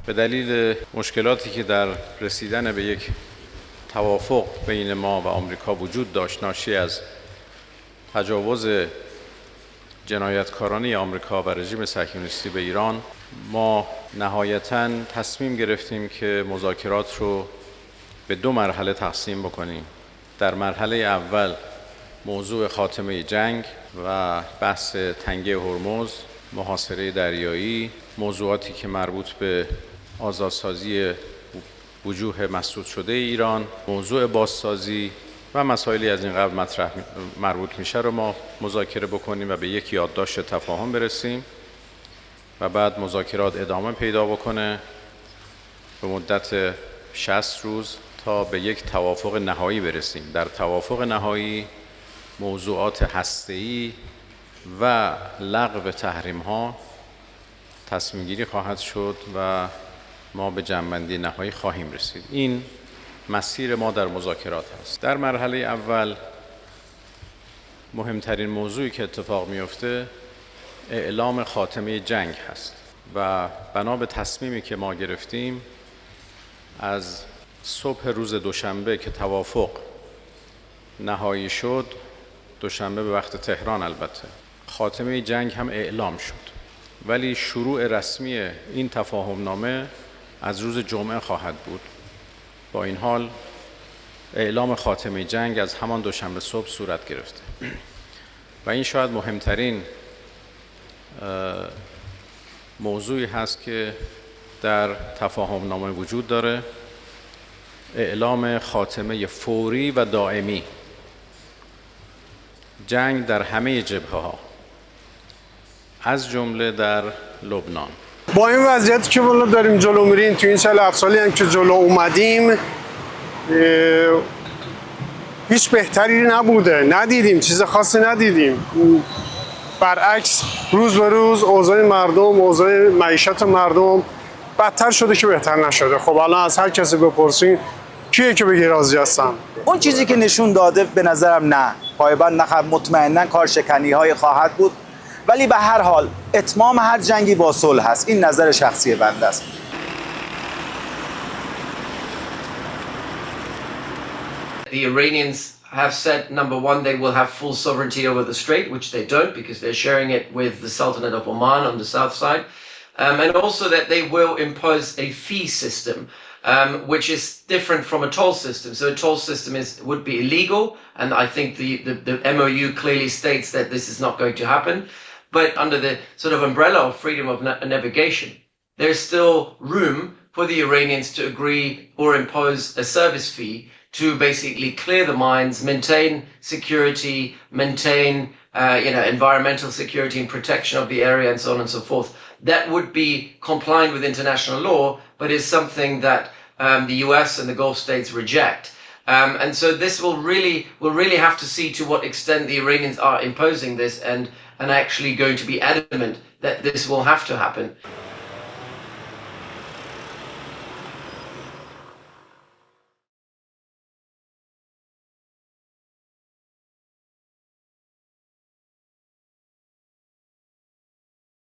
به دلیل مشکلاتی که در رسیدن به یک توافق بین ما و آمریکا وجود داشت ناشی از تجاوز جنایتکارانه آمریکا و رژیم صهیونیستی به ایران، ما نهایتاً تصمیم گرفتیم که مذاکرات رو به 2 مرحله تقسیم بکنیم. در مرحله اول موضوع خاتمه جنگ و بحث تنگه هرمز، محاصره دریایی، موضوعاتی که مربوط به آزادسازی وجوه مسدود شده ایران، موضوع بازسازی و مسائلی از این قبل مربوط میشه رو ما مذاکره بکنیم و به یک یادداشت تفاهم برسیم و بعد مذاکرات ادامه پیدا بکنه به مدت 60 روز تا به یک توافق نهایی برسیم. در توافق نهایی موضوعات هسته‌ای و لغو تحریم‌ها تصمیم گیری خواهد شد و ما به جمع‌بندی نهایی خواهیم رسید. این مسیر ما در مذاکرات است. در مرحله اول مهمترین موضوعی که اتفاق میفته اعلام خاتمه جنگ هست و بنا به تصمیمی که ما گرفتیم از صبح روز دوشنبه که توافق نهایی شد، دوشنبه به وقت تهران البته، خاتمه جنگ هم اعلام شد، ولی شروع رسمی این تفاهم نامه از روز جمعه خواهد بود. با این حال اعلام خاتمه جنگ از همان دوشنبه صبح صورت گرفته و این شاید مهمترین موضوعی هست که در تفاهم نامه وجود داره: اعلام خاتمه فوری و دائمی جنگ در همه جبهه‌ها از جمله در لبنان. با این وضعیتی که بالا داریم جلو میریم، تو این 47 سالی هم که جلو اومدیم هیچ بهتری نبوده، ندیدیم، چیز خاصی ندیدیم. برعکس روز به روز اوضاع مردم، اوضاع معیشت مردم بدتر شده که بهتر نشده. خب الان از هر کسی بپرسین کیه که بگه راضی هستن؟ اون چیزی که نشون داده به نظرم نه پایبند نخواهد، مطمئنا کارشکنی های خواهد بود، ولی به هر حال اتمام هر جنگی با صلح هست. این نظر شخصی بنده است. The Iranians have said, number one, they will have full sovereignty over the strait, which they don't because they're sharing it with the Sultanate of Oman on the south side. And also that they will impose a fee system, which is different from a toll system. So a toll system would be illegal, and I think the MOU clearly states that this is not going to happen. But under the sort of umbrella of freedom of navigation, there's still room for the Iranians to agree or impose a service fee to basically clear the mines, maintain security, maintain environmental security and protection of the area, and so on and so forth. That would be compliant with international law, but is something that the US and the Gulf states reject. And so this will really have to see to what extent the Iranians are imposing this and actually going to be adamant that this will have to happen.